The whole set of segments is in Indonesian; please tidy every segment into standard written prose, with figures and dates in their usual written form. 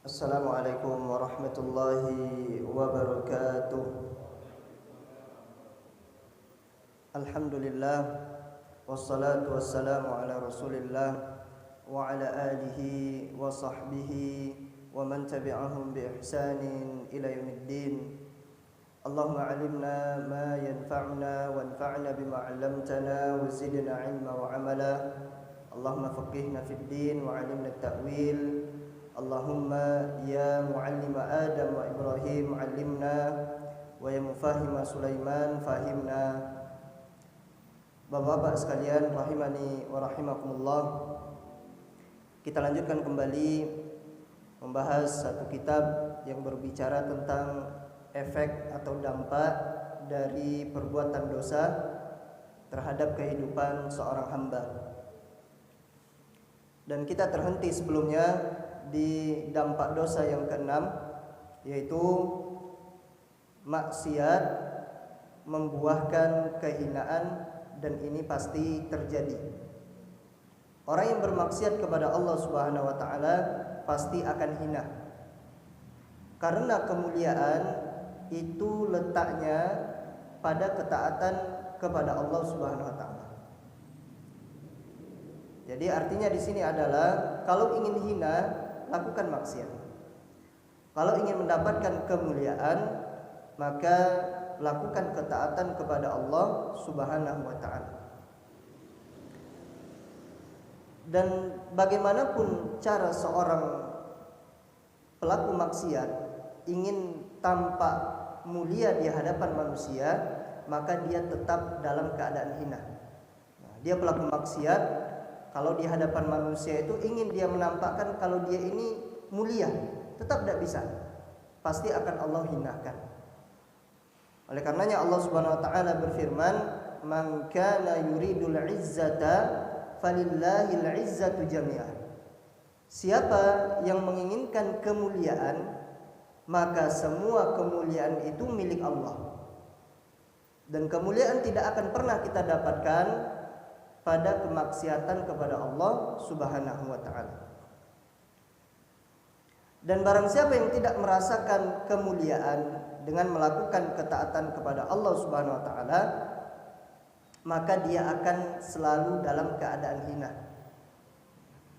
Assalamualaikum warahmatullahi wabarakatuh. Alhamdulillah, wassalatu wassalamu ala rasulillah wa ala alihi wa sahbihi wa man tabi'ahum bi ihsanin ila yaumiddin. Allahumma alimna ma yanfa'una wanfa'na bima 'allamtana wa zidna 'ilma wa 'amala. Allahumma faqihna fid din wa 'allimna at-ta'wil. Allahumma ya mu'allima Adam wa Ibrahim 'allimna wa ya mufahima Sulaiman fahimna. Bapak-bapak sekalian rahimani wa rahimakumullah, kita lanjutkan kembali membahas satu kitab yang berbicara tentang efek atau dampak dari perbuatan dosa terhadap kehidupan seorang hamba. Dan kita terhenti sebelumnya di dampak dosa yang keenam, yaitu maksiat membuahkan kehinaan, dan ini pasti terjadi. Orang yang bermaksiat kepada Allah Subhanahu wa taala pasti akan hina. Karena kemuliaan itu letaknya pada ketaatan kepada Allah Subhanahu wa taala. Jadi artinya di sini adalah kalau ingin hina, lakukan maksiat. Kalau ingin mendapatkan kemuliaan, maka lakukan ketaatan kepada Allah Subhanahu wa taala. Dan bagaimanapun cara seorang pelaku maksiat ingin tampak mulia di hadapan manusia, maka dia tetap dalam keadaan hina. Dia pelaku maksiat, kalau di hadapan manusia itu ingin dia menampakkan kalau dia ini mulia, tetap tidak bisa. Pasti akan Allah hinakan. Oleh karenanya Allah Subhanahu wa taala berfirman, "Man kana yuridul izzata falillahil izzatu jami'an." Siapa yang menginginkan kemuliaan, maka semua kemuliaan itu milik Allah. Dan kemuliaan tidak akan pernah kita dapatkan pada kemaksiatan kepada Allah Subhanahu wa taala. Dan barang siapa yang tidak merasakan kemuliaan dengan melakukan ketaatan kepada Allah Subhanahu wa taala, maka dia akan selalu dalam keadaan hina.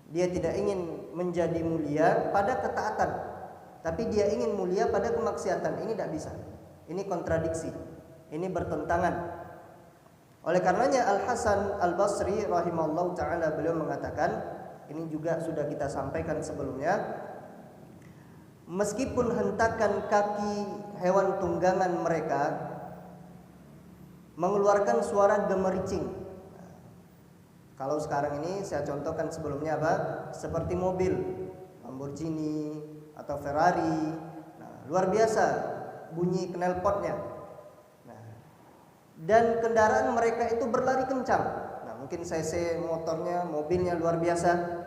Dia tidak ingin menjadi mulia pada ketaatan, tapi dia ingin mulia pada kemaksiatan. Ini tidak bisa. Ini kontradiksi. Ini bertentangan. Oleh karenanya Al-Hasan Al-Basri rahimahullah ta'ala, beliau mengatakan, ini juga sudah kita sampaikan sebelumnya, meskipun hentakan kaki hewan tunggangan mereka mengeluarkan suara gemericing. Kalau sekarang ini saya contohkan sebelumnya apa? Seperti mobil Lamborghini atau Ferrari. Luar biasa bunyi knalpotnya. Dan kendaraan mereka itu berlari kencang. Mungkin cc motornya, mobilnya luar biasa.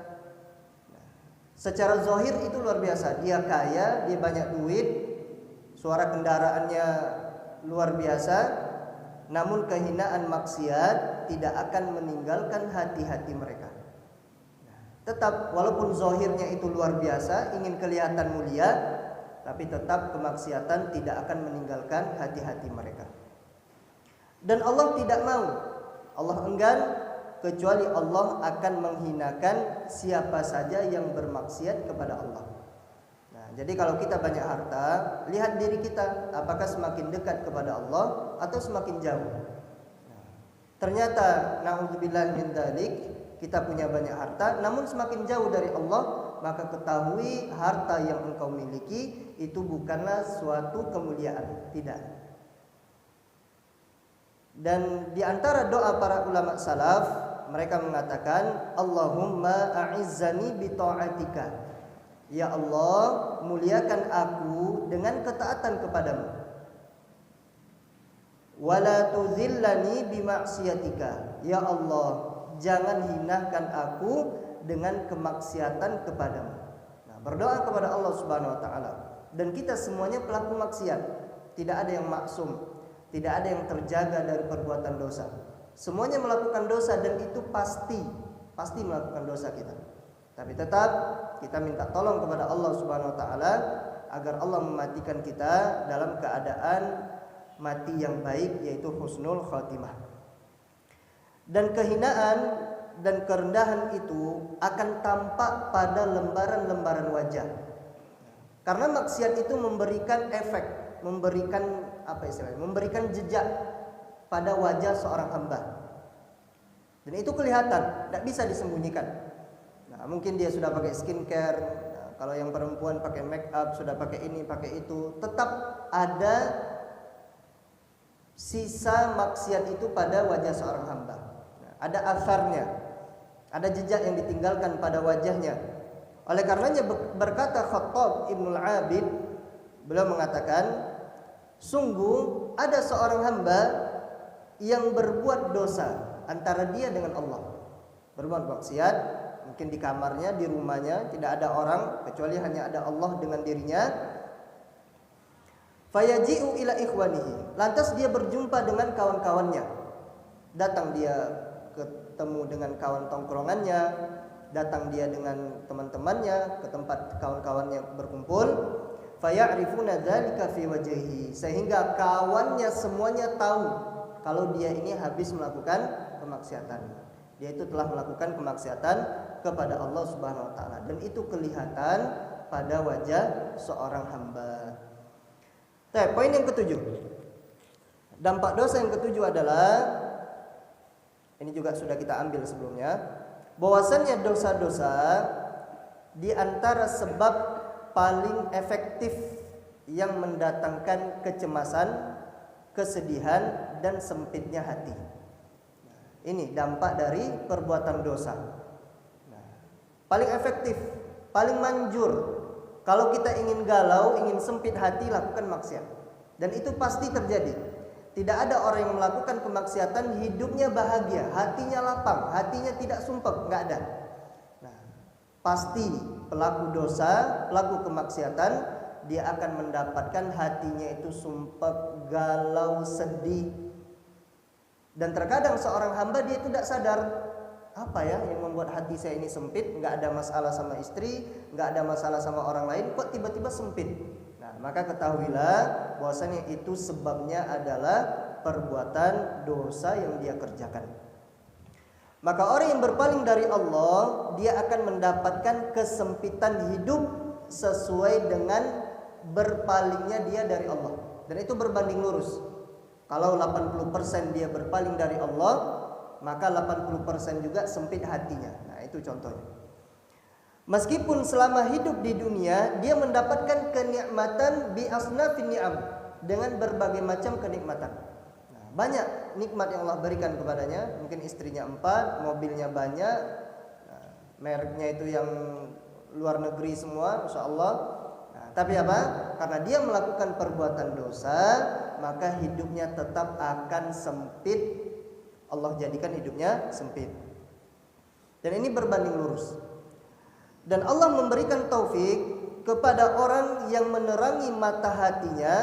Secara zahir itu luar biasa. Dia kaya, dia banyak duit, suara kendaraannya luar biasa. Namun kehinaan maksiat tidak akan meninggalkan hati-hati mereka. Tetap walaupun zahirnya itu luar biasa, ingin kelihatan mulia, tapi tetap kemaksiatan tidak akan meninggalkan hati-hati mereka. Dan Allah tidak mau, Allah enggan, kecuali Allah akan menghinakan siapa saja yang bermaksiat kepada Allah. Jadi kalau kita banyak harta, lihat diri kita, apakah semakin dekat kepada Allah atau semakin jauh. Ternyata na'udzubillah min dzalik, kita punya banyak harta namun semakin jauh dari Allah, maka ketahui harta yang engkau miliki itu bukanlah suatu kemuliaan, tidak. Dan di antara doa para ulama salaf, mereka mengatakan, Allahumma a'izzani bi ta'atika. Ya Allah, muliakan aku dengan ketaatan kepadamu. Wala tuzillani bi ma'siyatika. Ya Allah, jangan hinakan aku dengan kemaksiatan kepadamu. Berdoa kepada Allah Subhanahu wa taala. Dan kita semuanya pelaku maksiat. Tidak ada yang maksum. Tidak ada yang terjaga dari perbuatan dosa. Semuanya melakukan dosa, dan itu pasti melakukan dosa kita. Tapi tetap kita minta tolong kepada Allah Subhanahu wa taala agar Allah mematikan kita dalam keadaan mati yang baik, yaitu husnul khatimah. Dan kehinaan dan kerendahan itu akan tampak pada lembaran-lembaran wajah. Karena maksiat itu memberikan efek, memberikan memberikan jejak pada wajah seorang hamba. Dan itu kelihatan, tidak bisa disembunyikan. Nah, mungkin dia sudah pakai skincare, nah, kalau yang perempuan pakai make up, sudah pakai ini, pakai itu, tetap ada sisa maksiat itu pada wajah seorang hamba. Nah, ada asarnya, ada jejak yang ditinggalkan pada wajahnya. Oleh karenanya berkata Khattab Ibnul Abid, beliau mengatakan, sungguh ada seorang hamba yang berbuat dosa antara dia dengan Allah, berbuat maksiat, mungkin di kamarnya, di rumahnya, tidak ada orang kecuali hanya ada Allah dengan dirinya. Fayaji'u ila ikhwanihi, lantas dia berjumpa dengan kawan-kawannya. Datang dia ketemu dengan kawan tongkrongannya, datang dia dengan teman-temannya ke tempat kawan-kawannya berkumpul. Faya'rifuna dzalika fi wajhihi, sehingga kawannya semuanya tahu kalau dia ini habis melakukan kemaksiatan. Dia itu telah melakukan kemaksiatan kepada Allah Subhanahu wa taala, dan itu kelihatan pada wajah seorang hamba. Poin yang ketujuh, dampak dosa yang ketujuh adalah, ini juga sudah kita ambil sebelumnya, bahwasannya dosa-dosa di antara sebab paling efektif yang mendatangkan kecemasan, kesedihan, dan sempitnya hati. Ini dampak dari perbuatan dosa. Paling efektif, paling manjur. Kalau kita ingin galau, ingin sempit hati, lakukan maksiat. Dan itu pasti terjadi. Tidak ada orang yang melakukan kemaksiatan hidupnya bahagia, hatinya lapang, hatinya tidak sumpah, nggak ada. Nah, pasti pelaku dosa, pelaku kemaksiatan, dia akan mendapatkan hatinya itu sumpah, galau, sedih. Dan terkadang seorang hamba dia itu tidak sadar, apa ya yang membuat hati saya ini sempit? Nggak ada masalah sama istri, nggak ada masalah sama orang lain, kok tiba-tiba sempit? Nah, maka ketahuilah bahwasanya itu sebabnya adalah perbuatan dosa yang dia kerjakan. Maka orang yang berpaling dari Allah, dia akan mendapatkan kesempitan hidup sesuai dengan berpalingnya dia dari Allah. Dan itu berbanding lurus. Kalau 80% dia berpaling dari Allah, maka 80% juga sempit hatinya. Nah, itu contohnya. Meskipun selama hidup di dunia dia mendapatkan kenikmatan bi asnafin ni'am, dengan berbagai macam kenikmatan. Nah, banyak nikmat yang Allah berikan kepadanya. Mungkin istrinya 4, mobilnya banyak, nah, mereknya itu yang luar negeri semua, Masya Allah. Nah, tapi apa? Karena dia melakukan perbuatan dosa, maka hidupnya tetap akan sempit. Allah jadikan hidupnya sempit. Dan ini berbanding lurus. Dan Allah memberikan taufik kepada orang yang menerangi mata hatinya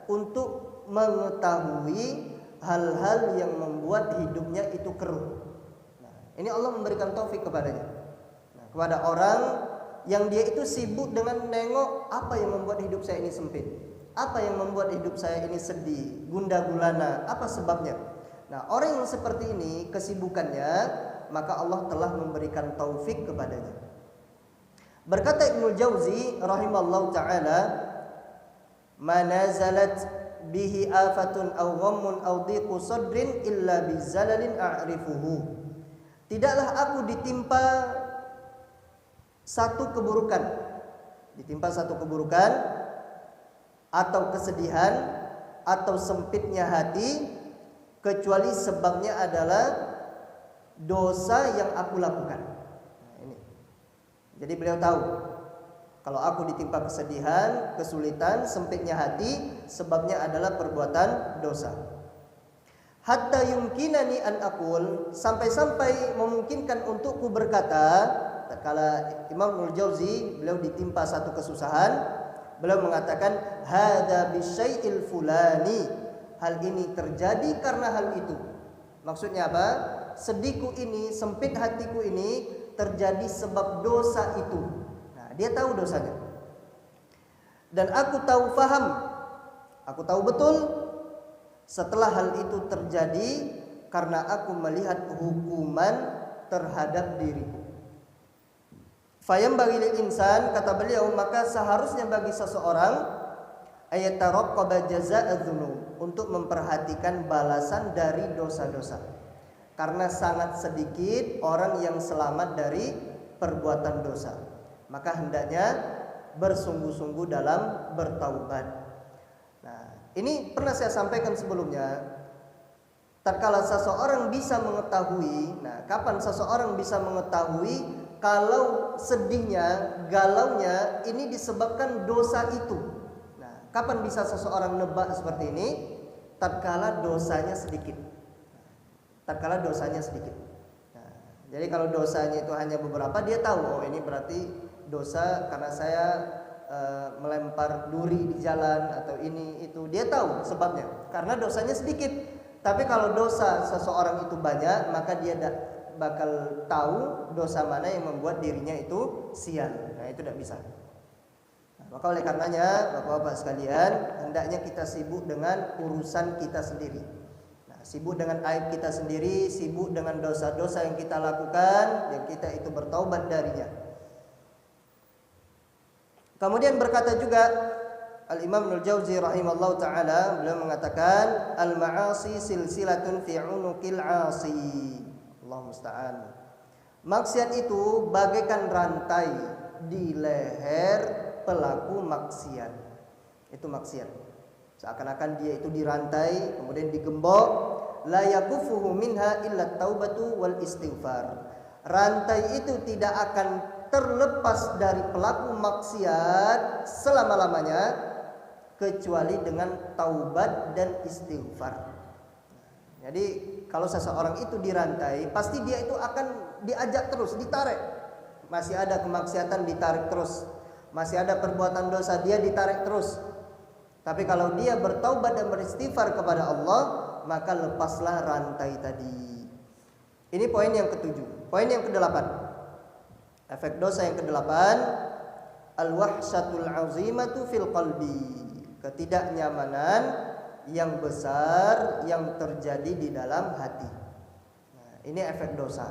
untuk mengetahui hal-hal yang membuat hidupnya itu keruh. Nah, ini Allah memberikan taufik kepadanya. Nah, kepada orang yang dia itu sibuk dengan nengok apa yang membuat hidup saya ini sempit, apa yang membuat hidup saya ini sedih, gundah gulana, apa sebabnya. Nah, orang yang seperti ini kesibukannya, maka Allah telah memberikan taufik kepadanya. Berkata Ibnul Jauzi rahimallahu taala, "Ma nazalat bihi afatun aw ghammun aw dhiqu sadrin illa bizalalin a'rifuhu." Tidaklah aku ditimpa satu keburukan, atau kesedihan atau sempitnya hati, kecuali sebabnya adalah dosa yang aku lakukan. Nah, ini. Jadi beliau tahu, kalau aku ditimpa kesedihan, kesulitan, sempitnya hati, sebabnya adalah perbuatan dosa. Hatta yumkinani an aqul, sampai-sampai memungkinkan untukku berkata, tatkala Imam Ibnul Jauzi beliau ditimpa satu kesusahan, beliau mengatakan hadza bisyai'il fulani, hal ini terjadi karena hal itu. Maksudnya apa? Sedihku ini, sempit hatiku ini terjadi sebab dosa itu. Nah, dia tahu dosanya. Dan aku tahu betul setelah hal itu terjadi karena aku melihat hukuman terhadap diriku. Fayambaghi lil insan, kata beliau, maka seharusnya bagi seseorang ayataraqqaba jazaa'a dzunub, untuk memperhatikan balasan dari dosa-dosa. Karena sangat sedikit orang yang selamat dari perbuatan dosa. Maka hendaknya bersungguh-sungguh dalam bertaubat. Nah, ini pernah saya sampaikan sebelumnya. Tatkala seseorang bisa mengetahui, kapan seseorang bisa mengetahui kalau sedihnya, galaunya ini disebabkan dosa itu. Nah, kapan bisa seseorang nebak seperti ini? Tatkala dosanya sedikit. Nah, jadi kalau dosanya itu hanya beberapa, dia tahu, oh ini berarti dosa karena saya melempar duri di jalan atau ini itu. Dia tahu sebabnya karena dosanya sedikit. Tapi kalau dosa seseorang itu banyak, maka dia bakal tahu dosa mana yang membuat dirinya itu sial. Nah, itu tidak bisa. Nah, maka oleh karenanya, Bapak-bapak sekalian, hendaknya kita sibuk dengan urusan kita sendiri. Nah, sibuk dengan aib kita sendiri, sibuk dengan dosa-dosa yang kita lakukan, yang kita itu bertaubat darinya. Kemudian berkata juga Al-Imam Ibnul Jauzi rahimallahu taala, beliau mengatakan al-ma'asi silsilatun fi 'unuqil 'asi. Allah musta'an. Maksiat itu bagaikan rantai di leher pelaku maksiat. Itu maksiat. Seakan-akan dia itu dirantai, kemudian digembok, la yakufuhu minha illa taubatu wal istighfar. Rantai itu tidak akan terlepas dari pelaku maksiat selama-lamanya kecuali dengan taubat dan istighfar. Jadi kalau seseorang itu dirantai, pasti dia itu akan diajak terus, ditarik. Masih ada kemaksiatan, ditarik terus. Masih ada perbuatan dosa, dia ditarik terus. Tapi kalau dia bertaubat dan beristighfar kepada Allah, maka lepaslah rantai tadi. Ini poin yang ketujuh. Poin yang kedelapan, efek dosa yang kedelapan, al-wahsyatul 'azimatu fil qalbi, ketidaknyamanan yang besar yang terjadi di dalam hati. Nah, ini efek dosa.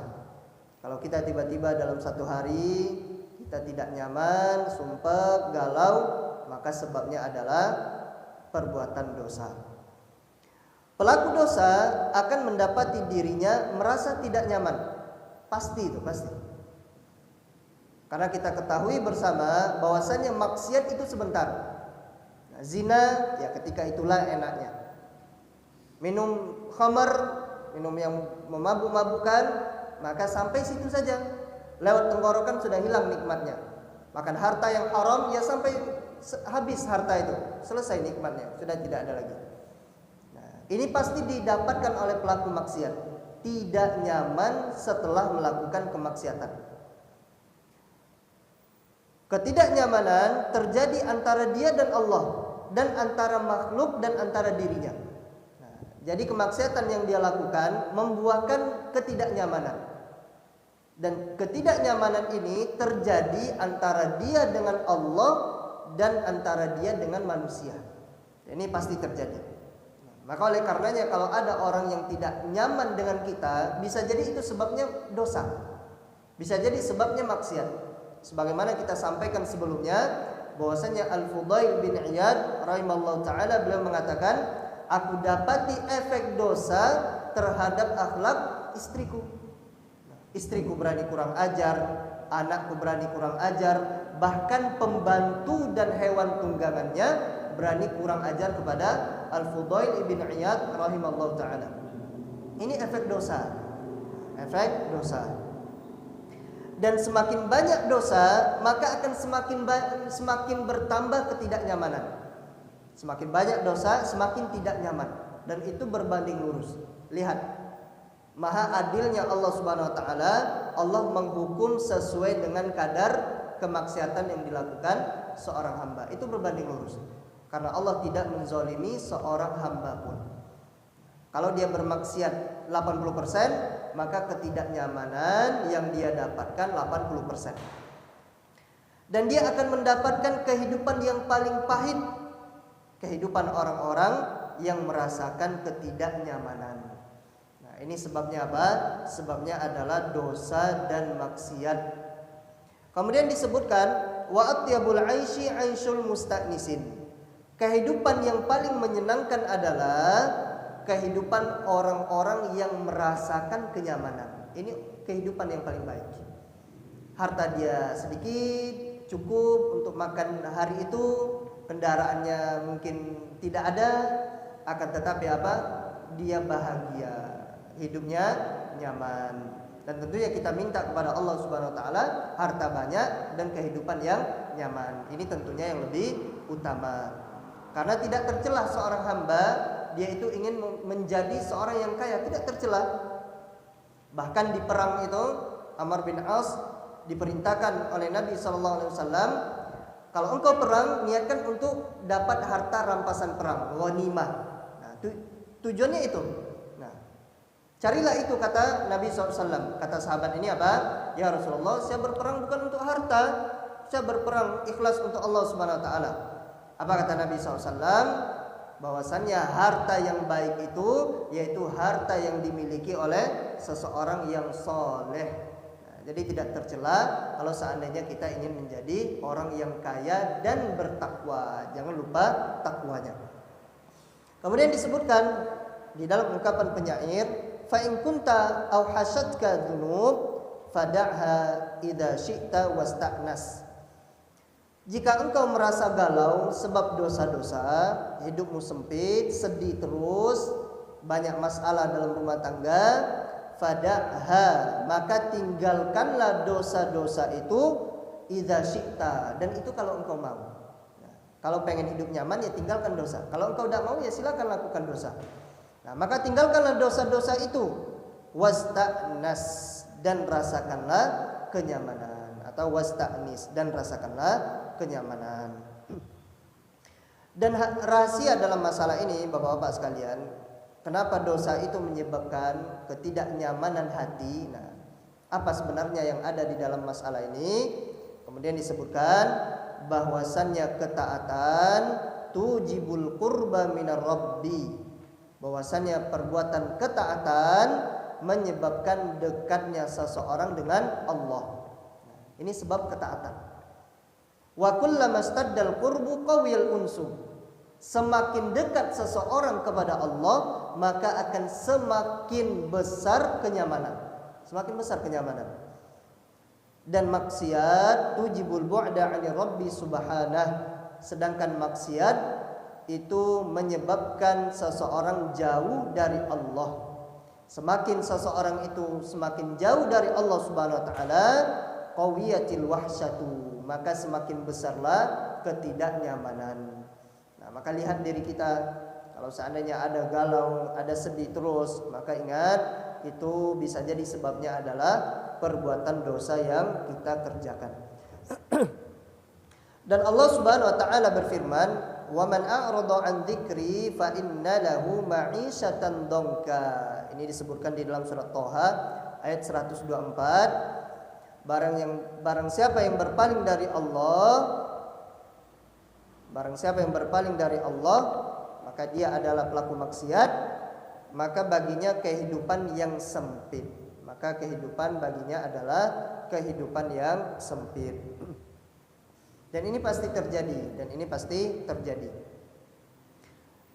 Kalau kita tiba-tiba dalam satu hari kita tidak nyaman, sumpek, galau, maka sebabnya adalah perbuatan dosa. Pelaku dosa akan mendapati dirinya merasa tidak nyaman. Pasti itu, pasti. Karena kita ketahui bersama bahwasannya maksiat itu sebentar. Nah, zina ya ketika itulah enaknya. Minum khamar, minum yang memabuk-mabukkan, maka sampai situ saja. Lewat tenggorokan sudah hilang nikmatnya. Makan harta yang haram ya sampai habis harta itu, selesai nikmatnya, sudah tidak ada lagi. Nah, ini pasti didapatkan oleh pelaku maksiat, tidak nyaman setelah melakukan kemaksiatan. Ketidaknyamanan terjadi antara dia dan Allah, dan antara makhluk dan antara dirinya. Nah, jadi kemaksiatan yang dia lakukan membuahkan ketidaknyamanan. Dan ketidaknyamanan ini terjadi antara dia dengan Allah dan antara dia dengan manusia. Ini pasti terjadi. Maka oleh karenanya kalau ada orang yang tidak nyaman dengan kita, bisa jadi itu sebabnya dosa, bisa jadi sebabnya maksiat. Sebagaimana kita sampaikan sebelumnya, bahwasanya Al-Fudail bin Iyad rahimallahu taala beliau mengatakan, aku dapati efek dosa terhadap akhlak istriku. Istriku berani kurang ajar, anakku berani kurang ajar, bahkan pembantu dan hewan tunggangannya berani kurang ajar kepada Al-Fudail bin Iyad rahimallahu taala. Ini efek dosa. Efek dosa. Dan semakin banyak dosa, maka akan semakin bertambah ketidaknyamanan. Semakin banyak dosa, semakin tidak nyaman, dan itu berbanding lurus. Lihat, maha adilnya Allah Subhanahu wa taala, Allah menghukum sesuai dengan kadar kemaksiatan yang dilakukan seorang hamba. Itu berbanding lurus. Karena Allah tidak menzalimi seorang hamba pun. Kalau dia bermaksiat 80%, maka ketidaknyamanan yang dia dapatkan 80%. Dan dia akan mendapatkan kehidupan yang paling pahit, kehidupan orang-orang yang merasakan ketidaknyamanan. Nah, ini sebabnya apa? Sebabnya adalah dosa dan maksiat. Kemudian disebutkan wa atyabul 'aishi 'aishul musta'nisin. Kehidupan yang paling menyenangkan adalah kehidupan orang-orang yang merasakan kenyamanan. Ini kehidupan yang paling baik. Harta dia sedikit, cukup untuk makan hari itu, kendaraannya mungkin tidak ada, akan tetapi apa? Dia bahagia, hidupnya nyaman. Dan tentunya kita minta kepada Allah Subhanahu wa taala harta banyak dan kehidupan yang nyaman. Ini tentunya yang lebih utama. Karena tidak tercela seorang hamba dia itu ingin menjadi seorang yang kaya, tidak tercela. Bahkan di perang itu Amr bin As diperintahkan oleh Nabi SAW, kalau engkau perang niatkan untuk dapat harta rampasan perang, ghanimah. Nah, tujuannya itu. Nah, carilah itu kata Nabi SAW. Kata sahabat ini apa? Ya Rasulullah, saya berperang bukan untuk harta, saya berperang ikhlas untuk Allah Subhanahu Wa Taala. Apa kata Nabi SAW? Bahwasannya harta yang baik itu yaitu harta yang dimiliki oleh seseorang yang soleh. Jadi tidak tercela kalau seandainya kita ingin menjadi orang yang kaya dan bertakwa. Jangan lupa takwanya. Kemudian disebutkan di dalam ungkapan penyair, fa in kunta aw hasadka dzunub fad'ha idza syi'ta wasta'nas. Jika engkau merasa galau sebab dosa-dosa, hidupmu sempit, sedih terus, banyak masalah dalam rumah tangga, fada'ha, maka tinggalkanlah dosa-dosa itu idza syi'ta, dan itu kalau engkau mau. Nah, kalau pengen hidup nyaman ya tinggalkan dosa. Kalau engkau tidak mau ya silakan lakukan dosa. Nah, maka tinggalkanlah dosa-dosa itu, wasta'nas, dan rasakanlah kenyamanan, atau wasta'nis, dan rasakanlah kenyamanan. Dan rahasia dalam masalah ini Bapak-bapak sekalian, kenapa dosa itu menyebabkan ketidaknyamanan hati? Nah, apa sebenarnya yang ada di dalam masalah ini? Kemudian disebutkan bahwasannya ketaatan tujibul qurba minar rabbi. Bahwasannya perbuatan ketaatan menyebabkan dekatnya seseorang dengan Allah. Nah, ini sebab ketaatan. Wa kullama staddal qurbu qawiyal unsu. Semakin dekat seseorang kepada Allah, maka akan semakin besar kenyamanan. Semakin besar kenyamanan. Dan maksiat tujibul bu'da 'ani Rabbi subhanahu. Sedangkan maksiat itu menyebabkan seseorang jauh dari Allah. Semakin seseorang itu semakin jauh dari Allah Subhanahu wa taala, qawiyatil wahsyatu, maka semakin besarlah ketidaknyamanan. Nah, maka lihat diri kita, kalau seandainya ada galau, ada sedih terus, maka ingat itu bisa jadi sebabnya adalah perbuatan dosa yang kita kerjakan. Dan Allah Subhanahu wa taala berfirman, "Wa man a'rada 'an dzikri fa inna lahu ma'isyatan dhanka." Ini disebutkan di dalam surat Thaha ayat 124. Barang siapa yang berpaling dari Allah, maka dia adalah pelaku maksiat, maka baginya kehidupan yang sempit. Maka kehidupan baginya adalah kehidupan yang sempit. Dan ini pasti terjadi.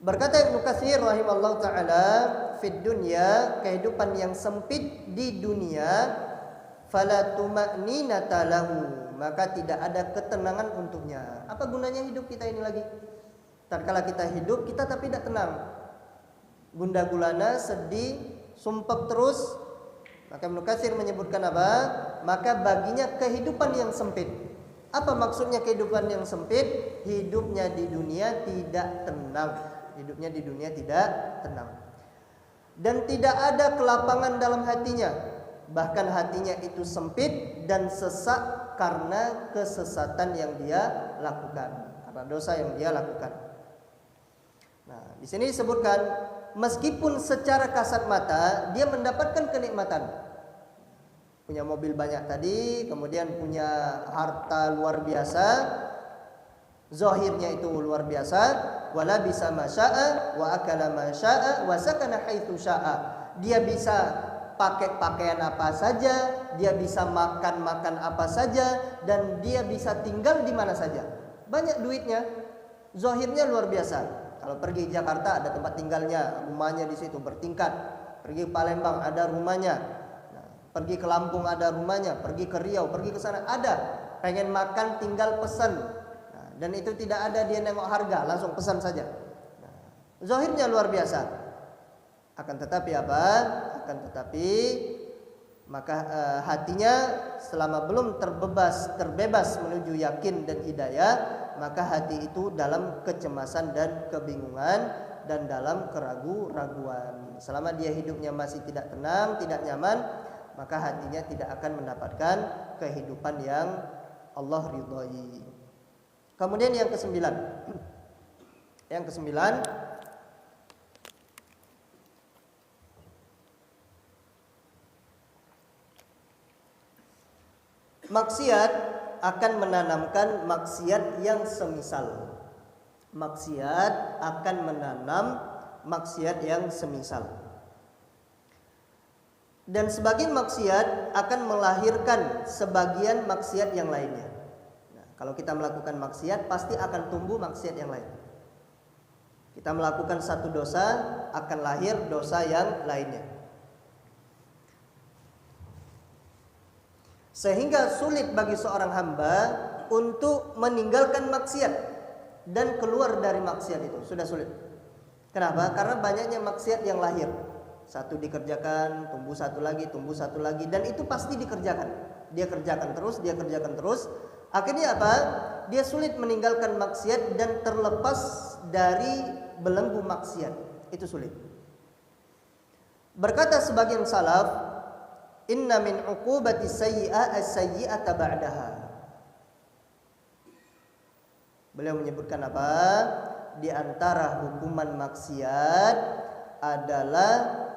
Berkata Ibnu Katsir rahimallahu taala, fid dunya, kehidupan yang sempit di dunia, fala tuma'ninata lahu, maka tidak ada ketenangan untuknya. Apa gunanya hidup kita ini lagi? Tatkala kita hidup, kita tapi tidak tenang. Gundah gulana, sedih, sumpek terus. Maka Ibnu Katsir menyebutkan apa? Maka baginya kehidupan yang sempit. Apa maksudnya kehidupan yang sempit? Hidupnya di dunia tidak tenang. Dan tidak ada kelapangan dalam hatinya. Bahkan hatinya itu sempit dan sesak karena kesesatan yang dia lakukan, karena dosa yang dia lakukan. Nah, di sini disebutkan meskipun secara kasat mata dia mendapatkan kenikmatan, punya mobil banyak tadi, kemudian punya harta luar biasa, zahirnya itu luar biasa, wala bisa masya'a wa akala masya'a wa sakana haitsu sya'a. Dia bisa pakai pakaian apa saja, dia bisa makan apa saja, dan dia bisa tinggal di mana saja. Banyak duitnya, zahirnya luar biasa. Kalau pergi Jakarta ada tempat tinggalnya, rumahnya di situ bertingkat. Pergi Palembang ada rumahnya. Nah, pergi ke Lampung ada rumahnya, pergi ke Riau, pergi ke sana ada. Pengen makan tinggal pesan. Nah, dan itu tidak ada dia nengok harga, langsung pesan saja. Nah, zahirnya luar biasa. Akan tetapi apa? Akan tetapi maka hatinya selama belum terbebas menuju yakin dan hidayah, maka hati itu dalam kecemasan dan kebingungan dan dalam keraguan-raguan. Selama dia hidupnya masih tidak tenang, tidak nyaman, maka hatinya tidak akan mendapatkan kehidupan yang Allah ridhai. Kemudian yang kesembilan, maksiat akan menanamkan maksiat yang semisal. Maksiat akan menanam maksiat yang semisal. Dan sebagian maksiat akan melahirkan sebagian maksiat yang lainnya. Nah, kalau kita melakukan maksiat, pasti akan tumbuh maksiat yang lain. Kita melakukan satu dosa, akan lahir dosa yang lainnya. Sehingga sulit bagi seorang hamba untuk meninggalkan maksiat dan keluar dari maksiat itu. Sudah sulit. Kenapa? Karena banyaknya maksiat yang lahir. Satu dikerjakan, tumbuh satu lagi, dan itu pasti dikerjakan. Dia kerjakan terus. Akhirnya apa? Dia sulit meninggalkan maksiat dan terlepas dari belenggu maksiat. Itu sulit. Berkata sebagian salaf, inna min uqubati sayyi'ah as-sayyi'ata ba'daha. Beliau menyebutkan apa? Di antara hukuman maksiat adalah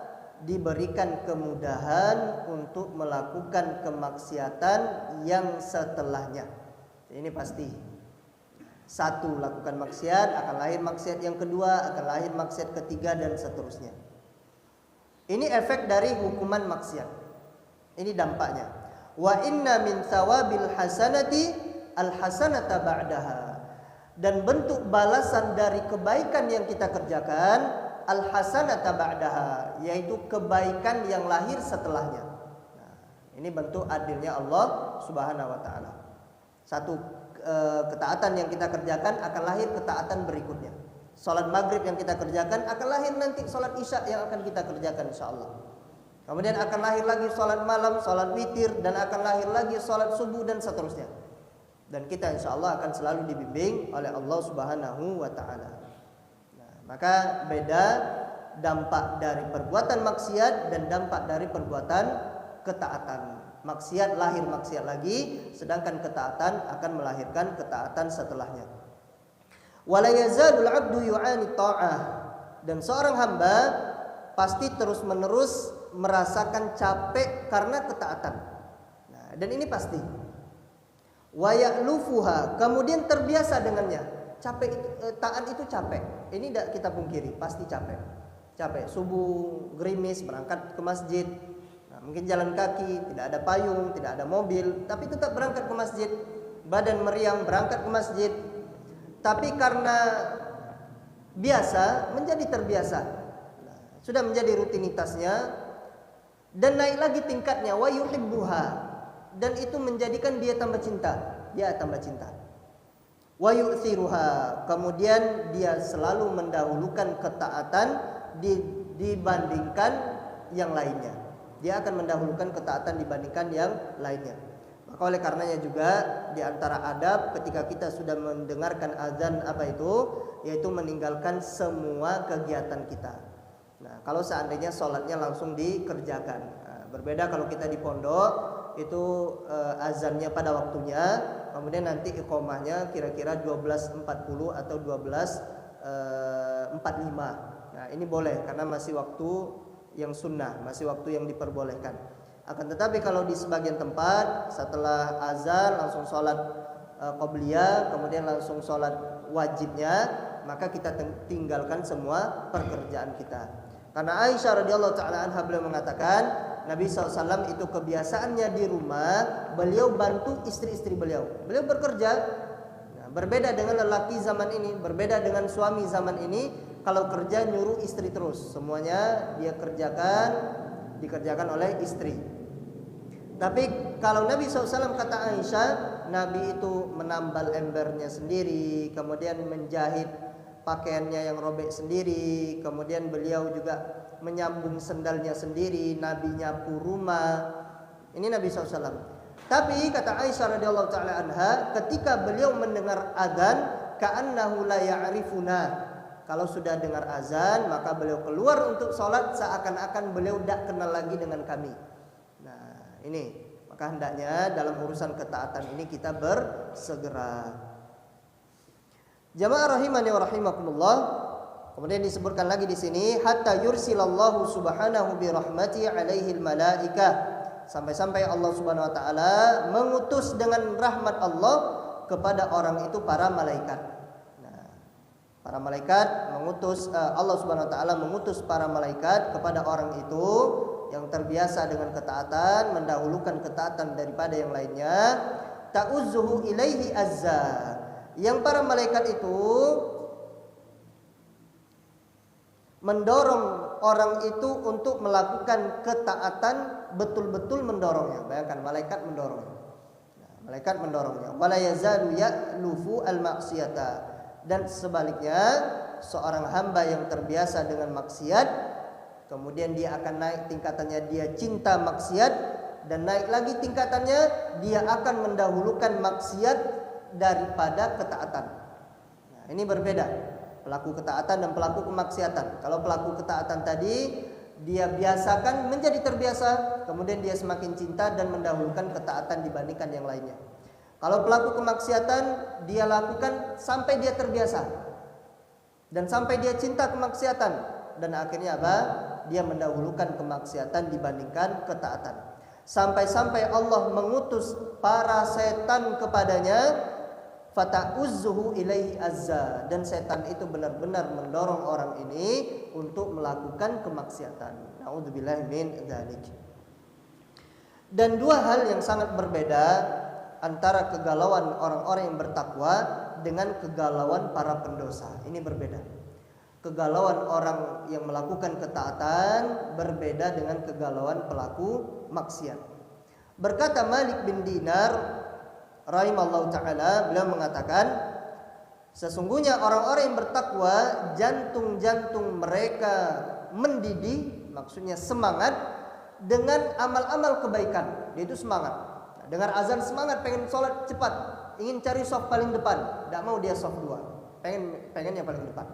diberikan kemudahan untuk melakukan kemaksiatan yang setelahnya. Ini pasti. Satu, lakukan maksiat, akan lahir maksiat yang kedua, akan lahir maksiat ketiga, dan seterusnya. Ini efek dari hukuman maksiat. Ini dampaknya. Wa inna min thawabil hasanati al-hasanata ba'daha. Dan bentuk balasan dari kebaikan yang kita kerjakan, al-hasanata ba'daha, yaitu kebaikan yang lahir setelahnya. Nah, ini bentuk adilnya Allah Subhanahu wa taala. Satu ketaatan yang kita kerjakan akan lahir ketaatan berikutnya. Salat maghrib yang kita kerjakan akan lahir nanti salat isya yang akan kita kerjakan insyaallah. Kemudian akan lahir lagi salat malam, salat witir, dan akan lahir lagi salat subuh, dan seterusnya. Dan kita insyaallah akan selalu dibimbing oleh Allah Subhanahu wa taala. Nah, maka beda dampak dari perbuatan maksiat dan dampak dari perbuatan ketaatan. Maksiat lahir maksiat lagi, sedangkan ketaatan akan melahirkan ketaatan setelahnya. Wala yazalul 'abdu yu'ani ta'ah. Dan seorang hamba pasti terus-menerus merasakan capek karena ketaatan. Nah, dan ini pasti. Wa ya'lufuha, kemudian terbiasa dengannya. Capek, taat itu capek. Ini tidak kita pungkiri, pasti capek. Capek subuh, gerimis berangkat ke masjid. Nah, mungkin jalan kaki, tidak ada payung, tidak ada mobil, tapi tetap berangkat ke masjid. Badan meriang berangkat ke masjid. Tapi karena biasa, menjadi terbiasa. Nah, sudah menjadi rutinitasnya. Dan naik lagi tingkatnya, wa yuhibbuha, dan itu menjadikan dia tambah cinta, wa yu'thiruha, kemudian dia selalu mendahulukan ketaatan dibandingkan yang lainnya. Dia akan mendahulukan ketaatan dibandingkan yang lainnya. Maka oleh karenanya juga di antara adab ketika kita sudah mendengarkan azan apa itu, yaitu meninggalkan semua kegiatan kita. Nah, kalau seandainya sholatnya langsung dikerjakan. Nah, berbeda kalau kita di pondok itu azannya pada waktunya, kemudian nanti iqomahnya kira-kira 12.40 atau 12.45. Nah, ini boleh karena masih waktu yang sunnah, masih waktu yang diperbolehkan. Akan tetapi kalau di sebagian tempat setelah azan langsung sholat qobliyah, kemudian langsung sholat wajibnya, maka kita tinggalkan semua pekerjaan kita. Karena Aisyah radhiyallahu taala anha beliau mengatakan, Nabi SAW itu kebiasaannya di rumah beliau bantu istri-istri beliau. Beliau bekerja. Nah, berbeda dengan lelaki zaman ini, berbeda dengan suami zaman ini. Kalau kerja nyuruh istri terus, semuanya dia dikerjakan oleh istri. Tapi kalau Nabi SAW kata Aisyah, Nabi itu menambal embernya sendiri, kemudian menjahit pakaiannya yang robek sendiri, kemudian beliau juga menyambung sendalnya sendiri, Nabi nyapu rumah. Ini Nabi SAW. Tapi kata Aisyah radhiyallahu taala anha, ketika beliau mendengar azan, ka'annahu la ya'rifuna. Kalau sudah dengar azan, maka beliau keluar untuk sholat seakan-akan beliau tidak kenal lagi dengan kami. Nah, ini maka hendaknya dalam urusan ketaatan ini kita bersegera. Jamaah rahimani wa rahimakumullah. Kemudian disebutkan lagi di sini, hatta yursilallahu subhanahu bi rahmati alaihi malaikah. Sampai-sampai Allah Subhanahu wa taala mengutus dengan rahmat Allah kepada orang itu para malaikat. Para malaikat mengutus, Allah Subhanahu wa taala mengutus para malaikat kepada orang itu yang terbiasa dengan ketaatan, mendahulukan ketaatan daripada yang lainnya. Ta'uzzuhu ilaihi azza. Yang para malaikat itu mendorong orang itu untuk melakukan ketaatan, betul-betul mendorongnya. Bayangkan malaikat mendorongnya. Malaikat mendorongnya. Wala yazalu ya'lufu al-ma'siyata. Dan sebaliknya, seorang hamba yang terbiasa dengan maksiat, kemudian dia akan naik tingkatannya, dia cinta maksiat, dan naik lagi tingkatannya, dia akan mendahulukan maksiat daripada ketaatan. Nah, ini berbeda, pelaku ketaatan dan pelaku kemaksiatan. Kalau pelaku ketaatan tadi, dia biasakan menjadi terbiasa, kemudian dia semakin cinta dan mendahulukan ketaatan dibandingkan yang lainnya. Kalau pelaku kemaksiatan, dia lakukan sampai dia terbiasa dan sampai dia cinta kemaksiatan, dan akhirnya apa? Dia mendahulukan kemaksiatan dibandingkan ketaatan. Sampai-sampai Allah mengutus para setan kepadanya, fata'uzzuhu ilaihi azza, dan setan itu benar-benar mendorong orang ini untuk melakukan kemaksiatan. Na'udzubillahi min dzalik. Dan dua hal yang sangat berbeda antara kegalauan orang-orang yang bertakwa dengan kegalauan para pendosa. Ini berbeda. Kegalauan orang yang melakukan ketaatan berbeda dengan kegalauan pelaku maksiat. Berkata Malik bin Dinar rahimallahu taala, beliau mengatakan, sesungguhnya orang-orang yang bertakwa jantung-jantung mereka mendidih, maksudnya semangat dengan amal-amal kebaikan. Yaitu semangat. Dengar azan semangat, pengen sholat cepat, ingin cari soft paling depan, tidak mau dia soft 2, pengen yang paling depan.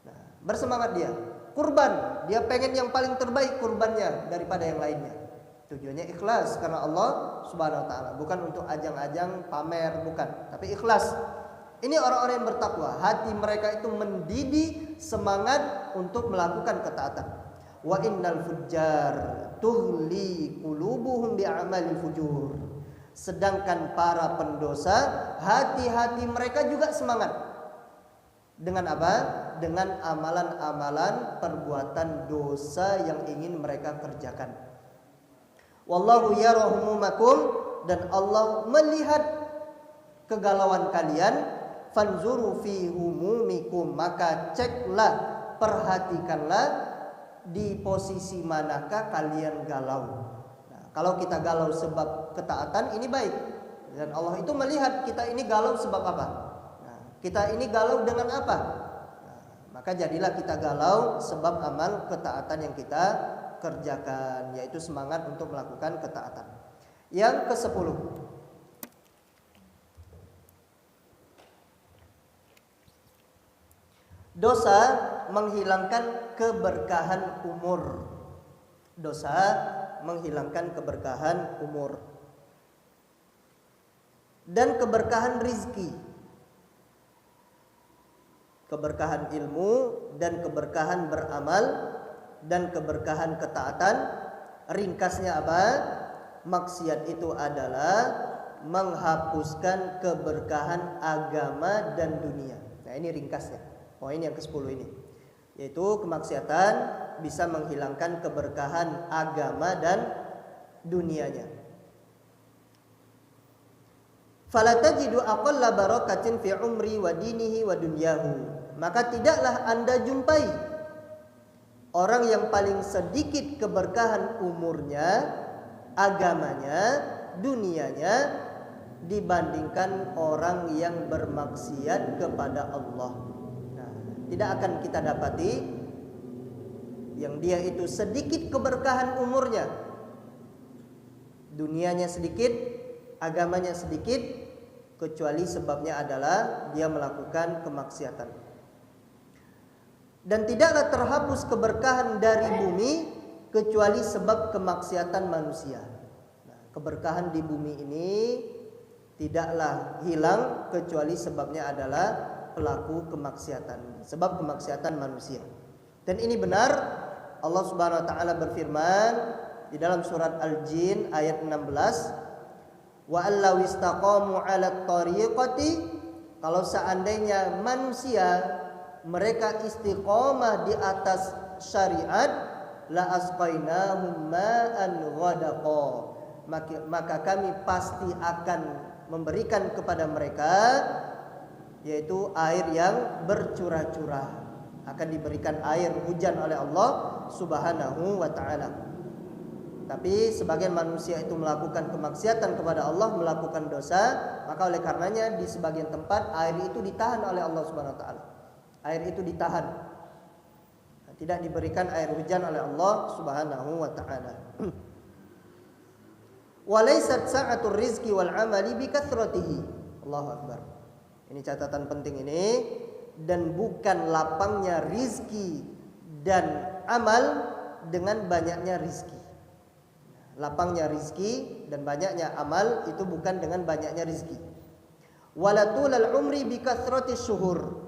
Nah, bersemangat dia. Kurban, dia pengen yang paling terbaik kurbannya daripada yang lainnya. Tujuannya ikhlas karena Allah Subhanahu wa taala, bukan untuk ajang-ajang pamer, bukan, tapi ikhlas. Ini orang-orang yang bertakwa, hati mereka itu mendidih semangat untuk melakukan ketaatan. Wa innal fujjar tuhli qulubuhum bi'amalil fujur. Sedangkan para pendosa, hati-hati mereka juga semangat. Dengan apa? Dengan amalan-amalan perbuatan dosa yang ingin mereka kerjakan. Wallahu yarahumumakum, dan Allah melihat kegalauan kalian. Fanzuru fi humumikum, maka ceklah, perhatikanlah di posisi manakah kalian galau. Kalau kita galau sebab ketaatan, ini baik, dan Allah itu melihat kita ini galau sebab apa. Nah, kita ini galau dengan apa? Nah, maka jadilah kita galau sebab amal ketaatan yang kita kerjakan, yaitu semangat untuk melakukan ketaatan. Yang ke-10, dosa menghilangkan keberkahan umur. Dosa menghilangkan keberkahan umur dan keberkahan rizki. keberkahan ilmu dan keberkahan beramal dan keberkahan ketaatan. Ringkasnya apa? Maksiat itu adalah menghapuskan keberkahan agama dan dunia. Nah, ini ringkasnya. Poin yang ke-10 ini. Yaitu kemaksiatan bisa menghilangkan keberkahan agama dan dunianya. Fala tajidu aqalla barakatin fi umri wa dinihi wa dunyahu. Maka tidaklah Anda jumpai orang yang paling sedikit keberkahan umurnya, agamanya, dunianya dibandingkan orang yang bermaksiat kepada Allah. Nah, tidak akan kita dapati yang dia itu sedikit keberkahan umurnya, dunianya sedikit, agamanya sedikit, kecuali sebabnya adalah dia melakukan kemaksiatan. Dan tidaklah terhapus keberkahan dari bumi kecuali sebab kemaksiatan manusia. Nah, keberkahan di bumi ini tidaklah hilang kecuali sebabnya adalah pelaku kemaksiatan, sebab kemaksiatan manusia. Dan ini benar, Allah Subhanahu wa taala berfirman di dalam surat Al-Jin ayat 16, wa allaw istaqamu 'ala tariqati, kalau seandainya manusia mereka istiqomah di atas syariat, la asqainahum ma'an ghadaqa, maka kami pasti akan memberikan kepada mereka yaitu air yang bercurah-curah, akan diberikan air hujan oleh Allah Subhanahu wa taala. Tapi sebagian manusia itu melakukan kemaksiatan kepada Allah, melakukan dosa, maka oleh karenanya di sebagian tempat air itu ditahan oleh Allah Subhanahu wa taala. Air itu ditahan. Tidak diberikan air hujan oleh Allah Subhanahu wa taala. Walaysat sa'atur rizqi wal amali bikathratihi. Allahu akbar. Ini catatan penting ini. Dan bukan lapangnya rizki dan amal dengan banyaknya rizki. Lapangnya rizki dan banyaknya amal itu bukan dengan banyaknya rizki. Walatulal umri bikathrati syuhur.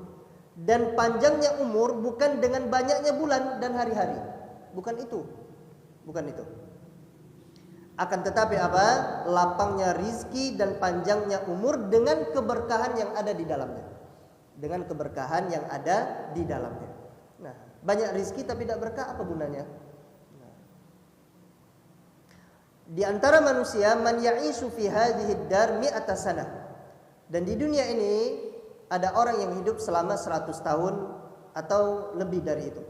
Dan panjangnya umur bukan dengan banyaknya bulan dan hari-hari. Bukan itu. Bukan itu. Akan tetapi apa? Lapangnya rizki dan panjangnya umur dengan keberkahan yang ada di dalamnya. Dengan keberkahan yang ada di dalamnya. Nah, banyak rizki tapi tidak berkah, apa gunanya? Nah. Di antara manusia man ya'ishu fi hadhihi ad-dar mi'ata sanah. Dan di dunia ini ada orang yang hidup selama 100 tahun atau lebih dari itu.